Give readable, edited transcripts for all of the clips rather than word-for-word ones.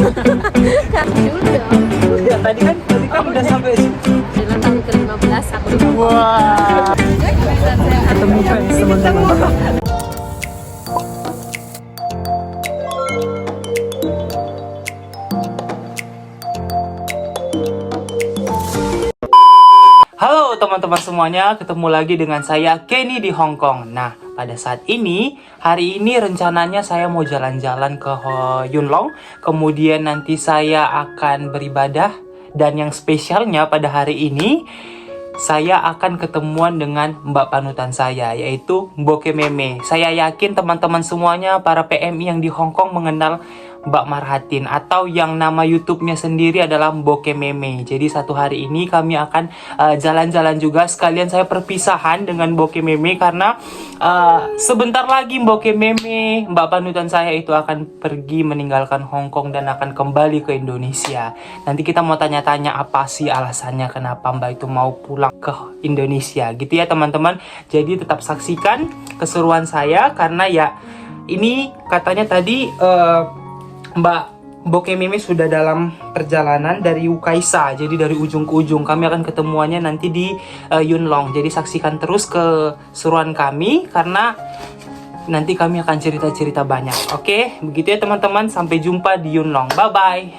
Kan dulu dong. Ya tadi kan udah sampai situ. Adalah tahun ke-15 aku di Hongkong. Wah. Ketemu fans teman-teman. Halo teman-teman semuanya, ketemu lagi dengan saya Kenny di Hong Kong. Nah, pada saat ini, hari ini rencananya saya mau jalan-jalan ke Yuen Long. Kemudian nanti saya akan beribadah. Dan yang spesialnya pada hari ini, saya akan ketemuan dengan Mbak panutan saya, yaitu Mboke Meme. Saya yakin teman-teman semuanya, para PMI yang di Hong Kong mengenal Mbak Marhatin, atau yang nama YouTube-nya sendiri adalah Mboke Meme. Jadi satu hari ini kami akan jalan-jalan juga, sekalian saya perpisahan dengan Mboke Meme karena sebentar lagi Mboke Meme, Mbak panutan saya itu akan pergi meninggalkan Hong Kong dan akan kembali ke Indonesia. Nanti kita mau tanya-tanya apa sih alasannya kenapa Mbak itu mau pulang ke Indonesia gitu ya teman-teman. Jadi tetap saksikan keseruan saya karena ya ini katanya tadi Mbak Mboke Meme sudah dalam perjalanan dari Ukaisa, jadi dari ujung ke ujung. Kami akan ketemuannya nanti di Yuen Long. Jadi saksikan terus keseruan kami karena nanti kami akan cerita-cerita banyak. Oke, begitu ya teman-teman. Sampai jumpa di Yuen Long. Bye-bye.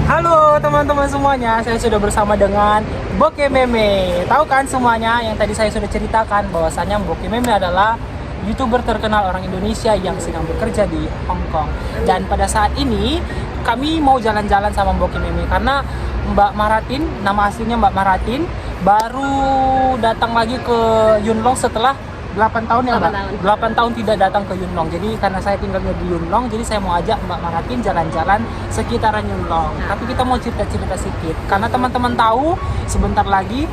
Halo teman-teman semuanya, saya sudah bersama dengan Mboke Meme. Tahu kan semuanya yang tadi saya sudah ceritakan bahwasanya Mboke Meme adalah YouTuber terkenal orang Indonesia yang sedang bekerja di Hong Kong. Dan pada saat ini kami mau jalan-jalan sama Mboke Meme karena Mbak Marhatin, nama aslinya Mbak Marhatin, baru datang lagi ke Yuen Long setelah 8 tahun ya Mbak? 8 tahun tidak datang ke Yuen Long. Jadi karena saya tinggalnya di Yuen Long, jadi saya mau ajak Mbak Marhatin jalan-jalan sekitaran Yuen Long. Tapi kita mau cerita-cerita sedikit karena teman-teman tahu sebentar lagi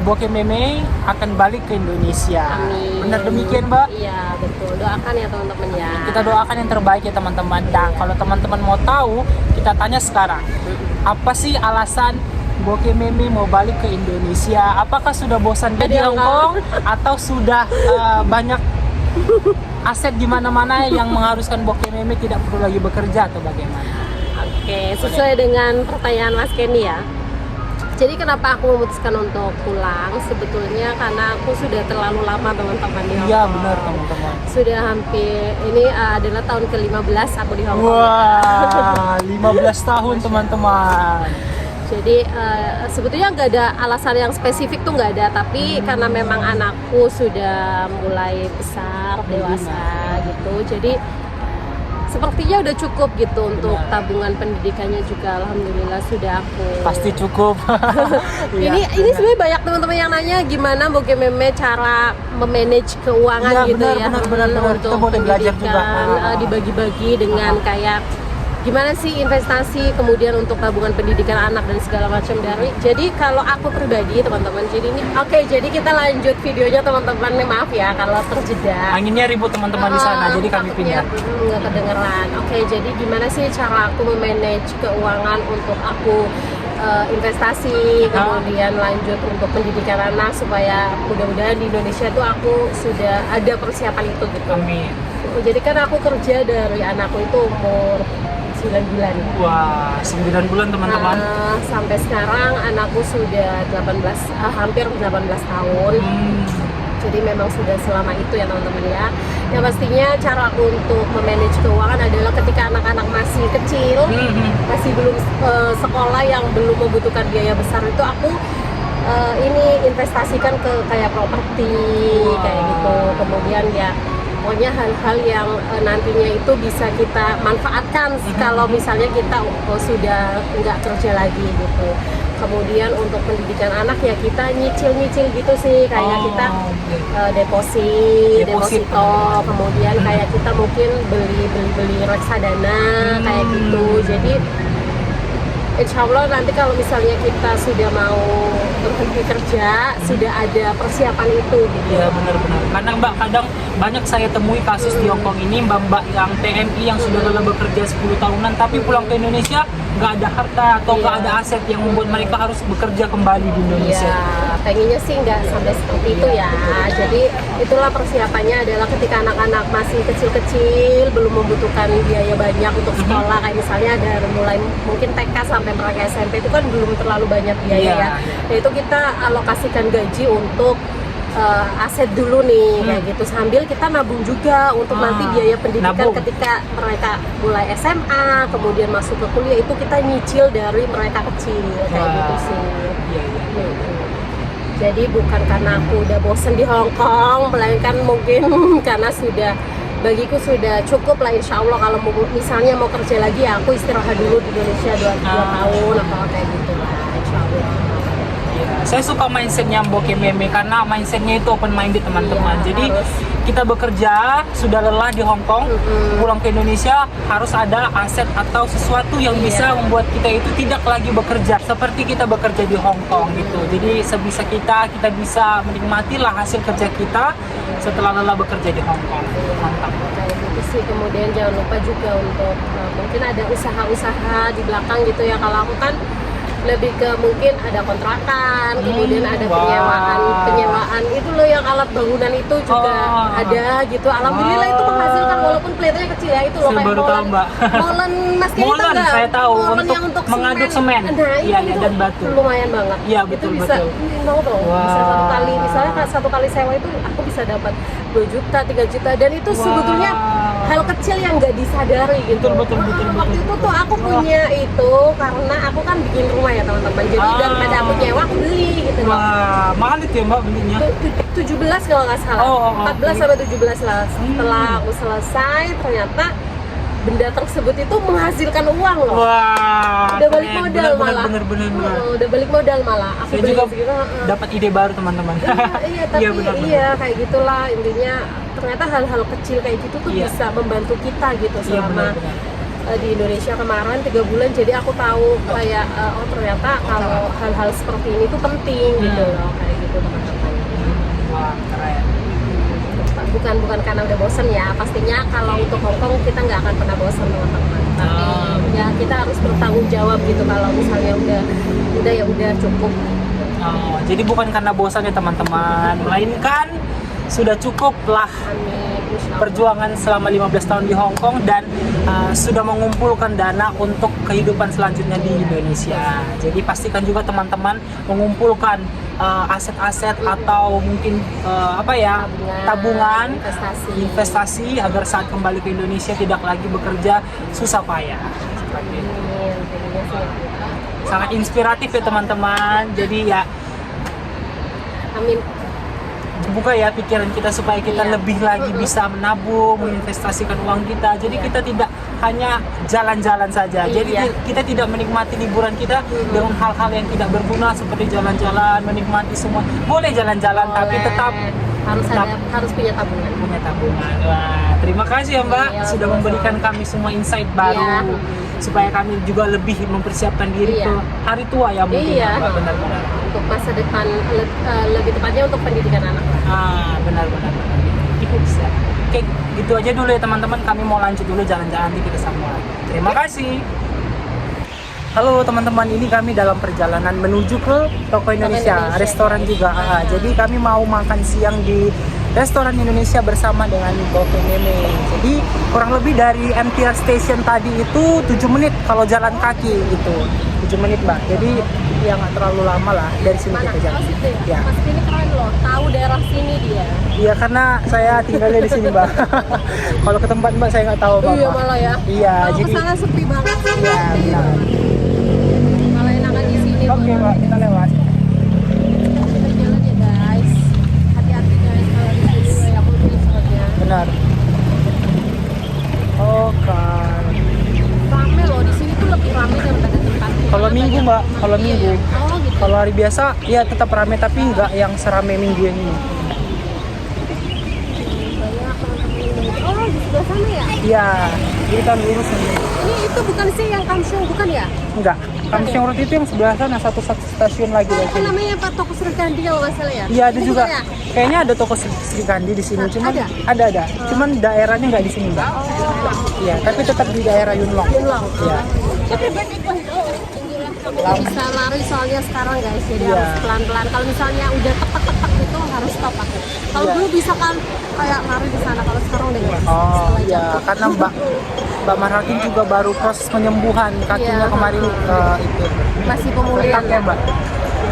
Mboke Meme akan balik ke Indonesia. Amin. Benar demikian, Mbak? Iya, betul. Doakan ya teman-teman ya. Kita doakan yang terbaik ya teman-teman. Dan kalau teman-teman mau tahu, kita tanya sekarang. Apa sih alasan Mboke Meme mau balik ke Indonesia? Apakah sudah bosan di Hong Kong atau sudah banyak aset di mana-mana yang mengharuskan Mboke Meme tidak perlu lagi bekerja atau bagaimana? Oke, sesuai dengan pertanyaan Mas Kenny ya. Jadi kenapa aku memutuskan untuk pulang? Sebetulnya karena aku sudah terlalu lama teman-teman di Hong Kong. Iya benar teman-teman. Sudah hampir, ini adalah tahun ke-15 aku di Hong Kong. Wah, 15 tahun teman-teman. Jadi sebetulnya nggak ada alasan yang spesifik tuh nggak ada. Tapi karena memang anakku sudah mulai besar, dewasa gitu. Jadi sepertinya udah cukup gitu untuk tabungan pendidikannya juga, alhamdulillah sudah aku. Pasti cukup. ini sebenarnya banyak teman-teman yang nanya gimana Mboke Meme cara memanage keuangan gitu ya. Benar. Untuk kita boleh belajar juga. Dibagi-bagi dengan kayak gimana sih investasi, kemudian untuk tabungan pendidikan anak dan segala macam dari. Jadi kalau aku pribadi teman-teman, jadi ini oke, jadi kita lanjut videonya teman-teman. Maaf ya kalau terjeda. Anginnya ribut teman-teman di sana, jadi kami pindah. Nggak kedengeran. Oke, jadi gimana sih cara aku memanage keuangan untuk aku investasi, kemudian lanjut untuk pendidikan anak supaya mudah-mudahan di Indonesia tuh aku sudah ada persiapan itu gitu. Amin. Jadi kan aku kerja dari anakku itu umur 9 bulan. Wah, 9 bulan teman-teman. Sampai sekarang anakku sudah 18, hampir 18 tahun. Jadi memang sudah selama itu ya teman-teman ya. Yang pastinya cara aku untuk memanage keuangan adalah ketika anak-anak masih kecil, masih belum sekolah yang belum membutuhkan biaya besar itu aku ini investasikan ke kayak properti kayak gitu. Kemudian ya pokoknya hal-hal yang nantinya itu bisa kita manfaatkan kalau misalnya kita sudah nggak kerja lagi gitu. Kemudian untuk pendidikan anak ya kita nyicil-nyicil gitu sih, kayak kita deposito, kemudian kayak kita mungkin beli reksadana kayak gitu. Jadi insya Allah nanti kalau misalnya kita sudah mau berhenti kerja, sudah ada persiapan itu gitu. Iya benar-benar. Kadang Mbak, kadang banyak saya temui kasus di Hongkong ini Mbak-mbak yang TNI yang sudah lelah bekerja 10 tahunan tapi pulang ke Indonesia nggak ada harta atau nggak ada aset yang membuat mereka harus bekerja kembali di Indonesia. Iya, pengennya sih nggak sampai seperti itu ya. Jadi itulah persiapannya adalah ketika anak-anak masih kecil-kecil, belum membutuhkan biaya banyak untuk sekolah. Kayak misalnya dari mulai mungkin TK sampai mereka SMP itu kan belum terlalu banyak biaya ya. Nah itu kita alokasikan gaji untuk aset dulu nih kayak gitu, sambil kita nabung juga untuk nanti biaya pendidikan nabung. ketika mereka mulai SMA kemudian masuk ke kuliah, itu kita nyicil dari mereka kecil kayak gitu sih. Iya, iya. Gitu. Jadi bukan karena aku udah bosen di Hong Kong, melainkan mungkin karena bagiku sudah cukup lah, insya Allah kalau misalnya mau kerja lagi ya aku istirahat dulu di Indonesia 2 tahun atau kayak gitu lah, insya Allah. Saya suka mindsetnya Mbok Meme karena mindsetnya itu open minded teman-teman. Iya, Jadi harus. kita bekerja sudah lelah di Hong Kong, pulang ke Indonesia harus ada aset atau sesuatu yang bisa membuat kita itu tidak lagi bekerja seperti kita bekerja di Hong Kong gitu. Jadi sebisa kita bisa menikmati lah hasil kerja kita setelah lelah bekerja di Hong Kong. Mantap. Kayak gitu sih. Kemudian jangan lupa juga untuk mungkin ada usaha-usaha di belakang gitu ya. Kalau aku kan lebih ke mungkin ada kontrakan, kemudian ada penyewaan itu loh, yang alat bangunan itu juga ada gitu. Alhamdulillah itu menghasilkan walaupun kelihatannya kecil ya, itu loh Saya kayak baru tahu, Mbak. molen Mas Kenny Molen, tahu nggak? saya tahu, Molen untuk yang untuk mengaduk semen. Nah, Iya, itu dan batu. lumayan banget. Iya, Itu betul, bisa betul. tahu dong, bisa Wah. satu kali, misalnya satu kali sewa itu aku bisa dapat 2 juta, 3 juta, dan itu sebetulnya hal kecil yang nggak disadari gitu. Betul. Waktu itu tuh aku punya itu karena aku kan bikin rumah ya teman-teman. Jadi daripada aku nyewa, aku beli gitu loh. Wah, mahal itu ya Mbak belinya? 17 kalau nggak salah. Oh, 14 sampai 17 lah. Setelah aku selesai, ternyata benda tersebut itu menghasilkan uang loh. Wah, Udah balik keren. modal malah. Bener. Udah balik modal malah. Aku Saya beli juga segitu, dapat ide baru teman-teman. iya, tapi benar. kayak gitulah intinya. Ternyata hal-hal kecil kayak gitu tuh bisa membantu kita gitu selama di Indonesia kemarin 3 bulan. Jadi aku tahu kayak oh ternyata kalau hal-hal seperti ini tuh penting gitu loh, kayak gitu teman-teman. Wah, keren. Bukan karena udah bosen ya, pastinya kalau untuk Hongkong kita nggak akan pernah bosen teman-teman. Tapi ya kita harus bertanggung jawab gitu kalau misalnya udah cukup. Oh, jadi bukan karena bosan ya teman-teman, melainkan sudah cukup lah Amin, insya Allah. perjuangan selama 15 tahun di Hong Kong dan sudah mengumpulkan dana untuk kehidupan selanjutnya di Indonesia. Jadi pastikan juga teman-teman mengumpulkan aset-aset atau mungkin tabungan, investasi agar saat kembali ke Indonesia tidak lagi bekerja susah payah. Seperti itu. Sangat inspiratif ya teman-teman. Jadi ya Amin. buka ya pikiran kita supaya kita lebih lagi bisa menabung, menginvestasikan uang kita. Jadi kita tidak hanya jalan-jalan saja. Jadi kita tidak menikmati liburan kita dengan hal-hal yang tidak berguna seperti jalan-jalan, menikmati semua. Boleh jalan-jalan tapi tetap harus punya tabungan. Wah, terima kasih ya Mbak sudah memberikan kami semua insight baru supaya kami juga lebih mempersiapkan diri ke hari tua ya mungkin ya Mbak, benar-benar. Untuk masa depan, lebih tepatnya untuk pendidikan anak. Benar-benar. Itu bisa. Oke, gitu aja dulu ya teman-teman. Kami mau lanjut dulu jalan-jalan di kita semua. Terima kasih. Halo teman-teman, ini kami dalam perjalanan menuju ke Toko Indonesia, restoran juga. Jadi kami mau makan siang di restoran Indonesia bersama dengan Mbok Meme. Jadi kurang lebih dari MTR Station tadi itu 7 menit kalau jalan kaki itu. 7 menit Mbak. Jadi ya nggak terlalu lama lah dari sini kita jalan. Ya. Mas ini keren loh, tahu daerah sini dia. Iya karena saya tinggalnya di sini Mbak. Kalau ke tempat Mbak saya nggak tahu Mbak. Iya malah ya. Iya. Kalau Jadi kesana sepi banget. Iya benar. Malah enakan di sini. Oke Mbak, kita lewat. Kita jalan ya guys. Hati-hati guys kalau di sini banyak mobil soalnya. Benar. Oke. Rame loh di sini tuh lebih rame daripada tempat. Kalau minggu Mbak, kalau minggu. Oh gitu. Kalau hari biasa ya tetap rame tapi nggak yang serame minggu ini. Banyak teman-teman. Oh di sebelah sana ya? Iya. Jadi kita lurus nih. Ini itu bukan sih yang Kamsyong, bukan ya? Enggak. Kamsyong Road itu yang sebelah sana, satu stasiun lagi dari Apa sini. namanya Pak, toko Sri Kandi kalau nggak salah ya? Iya ada Ini juga. bukan ya? Kayaknya ada toko Sri Kandi di sini, cuman Ada? ada. Cuman daerahnya nggak di sini, Mbak. Iya, tapi tetap di daerah Yunlong. Yunlong. Iya. Bisa lari soalnya sekarang guys, jadi Iya. harus pelan-pelan. Kalau misalnya udah tepat gitu harus stop aku. Kalau Iya. dulu bisa kan kayak lari di sana, kalau sekarang udah nggak bisa. Oh Setelah iya, jatuh. karena Mbak Marhatin juga baru proses penyembuhan kakinya Iya. kemarin itu. Masih pemulihan Retak ya, Mbak.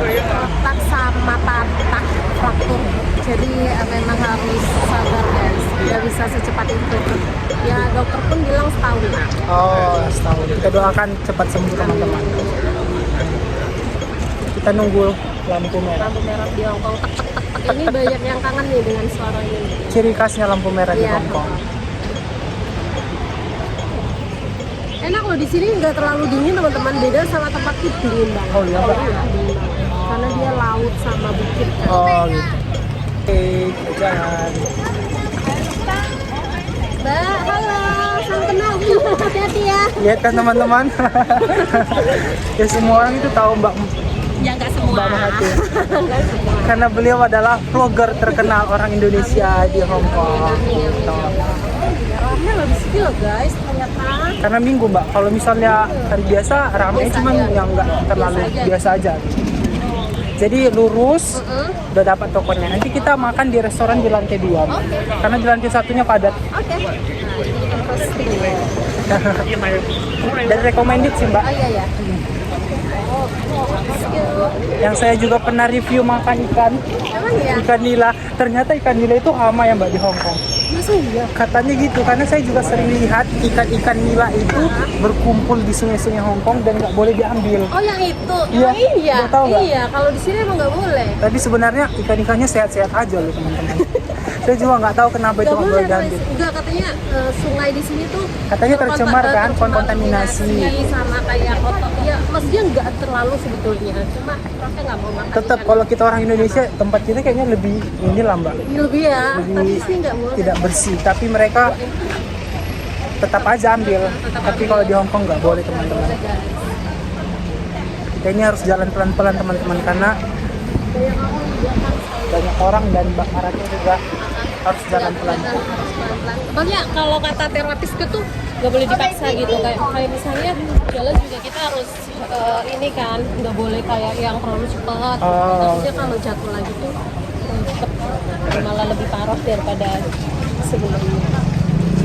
retak sama patah fraktur. Jadi memang harus sabar guys, nggak bisa secepat itu. Ya dokter pun bilang setahun. Oh, setahun. Kita doakan cepat sembuh teman-teman. Kita nunggu lampu merah. Lampu merah di Hongkong, tek tek tek tek. Ini banyak yang kangen nih dengan suara ini. Ciri khasnya lampu merah di Iya. Hongkong. Enak loh, di sini nggak terlalu dingin teman-teman, beda sama tempat itu dingin banget. Oh iya, Mbak. Iya, dingin banget. Karena dia laut sama bukit kan. Oh gitu. Oke, kita jalan. Mbak, halo, salam kenal. Hati-hati ya. Lihat kan teman-teman. Ya semua orang itu tahu Ya nggak semua. Mbak Mahathir. Nggak semua. Karena beliau adalah vlogger terkenal orang Indonesia di Hongkong. Gitu. Ramai loh di sini loh guys, ternyata. Karena minggu Mbak, kalau misalnya hari biasa ramai, Biasa cuman aja. yang nggak terlalu Biasa aja. biasa aja. Jadi lurus, Heeh. udah dapat tokonya. Nanti kita makan di restoran di lantai 2. Oke. Karena di lantai satunya padat. Oke. Nah, ini interesting ya. Dan recommended sih Mbak. Oh iya ya. Oh, Yang saya juga pernah review makan ikan, emang ya? ikan nila. Ternyata ikan nila itu ama ya Mbak di Hongkong. Masa iya? Katanya gitu, karena saya juga sering lihat ikan-ikan nila itu berkumpul di sungai-sungai Hongkong dan nggak boleh diambil. Oh yang itu? Iya. Emang iya? Nggak tahu nggak? Iya, kalau di sini emang nggak boleh. Tapi sebenarnya ikan-ikannya sehat-sehat aja loh teman-teman. Saya juga nggak tahu kenapa itu nggak boleh diambil. Enggak, katanya sungai di sini tuh Katanya tercemar kan, kontaminasi kontaminasi. sama kayak kotor. Ya, maksudnya nggak terlalu sebetulnya. Cuma mereka nggak mau makan. Tetap ikan. kalau kita orang Indonesia, tempat kita kayaknya lebih ini lah Mbak. lebih ya. Lebih Tapi di sini nggak boleh. tidak bersih, tapi mereka tetap aja ambil. Tapi kalau di Hongkong nggak boleh teman-teman. Boleh, guys. Kita ini harus jalan pelan-pelan teman-teman, karena banyak orang dan Mbak Maratnya juga harus jalan pelan. Makanya kalau kata terapis itu tuh nggak boleh dipaksa gitu, kayak misalnya jalan juga kita harus ini kan nggak boleh kayak yang terlalu cepat. Oh. Takutnya kalau jatuh lagi tuh cepet malah lebih parah daripada sebelumnya.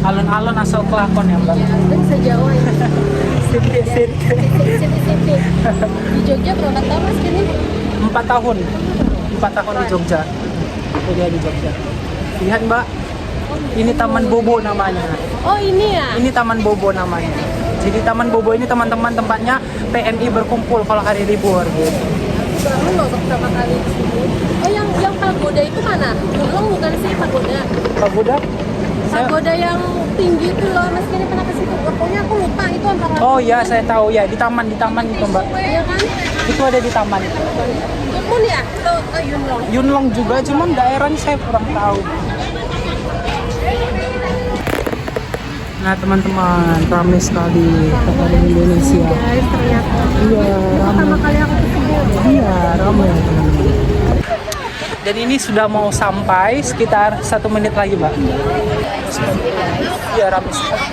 Alon-alon asal kelakon ya Mbak. Ya, udah bisa Jawa ini. Sit. Sip. Di Jogja berapa tahun mas ini? 4 tahun. 4 tahun di Jogja. Kuliah di Jogja. Lihat Mbak, ini Taman Bobo namanya. Oh ini ya? Ini Taman Bobo namanya. Jadi Taman Bobo ini teman-teman tempatnya PMI berkumpul kalau hari libur gitu. Baru loh beberapa kali di sini. Oh yang pagoda itu mana? Belum bukan sih pagoda. Pagoda? Pagoda yang tinggi itu loh, mas kini pernah ke situ. Pokoknya aku lupa itu antara. Oh ya, saya tahu ya, di taman itu Mbak. Iya kan? Itu ada di taman. Yumun ya? Atau Yunlong? Yunlong juga, cuman daerahnya saya kurang tahu. Nah teman-teman, ramai sekali kota Indonesia. Guys, ternyata. Iya, Pertama ramai. kali aku kesini. Iya, ramai teman-teman. Dan ini sudah mau sampai sekitar 1 menit lagi, Mbak. Iya, ramai sekali.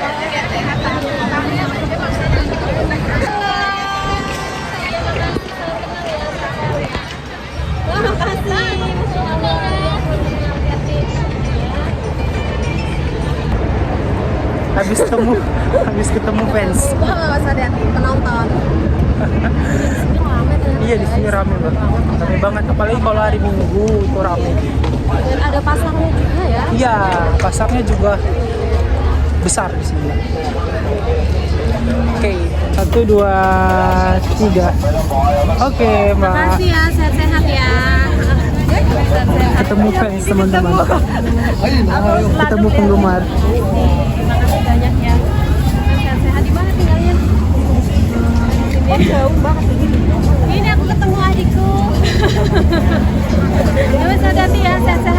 Wah, makasih. Habis ketemu fans. Wah, mas hati-hati penonton. Di sini rame ternyata, Iya, di sini guys. ramai, Mbak. Ramai banget, apalagi kalau hari Minggu itu ramai. Dan ada pasarnya juga ya. Iya, pasarnya juga besar di sini. Mbak. Oke, 1, 2, 3. Oke, Mbak. Makasih ya, sehat-sehat ya. Sehat-sehat. Ketemu fans teman-teman. Ketemu penggemar. Makasih banyak ya. Sehat-sehat. Di mana tinggalnya? Ini jauh banget. Ini aku ketemu adikku. Terus hati-hati ya, sehat-sehat.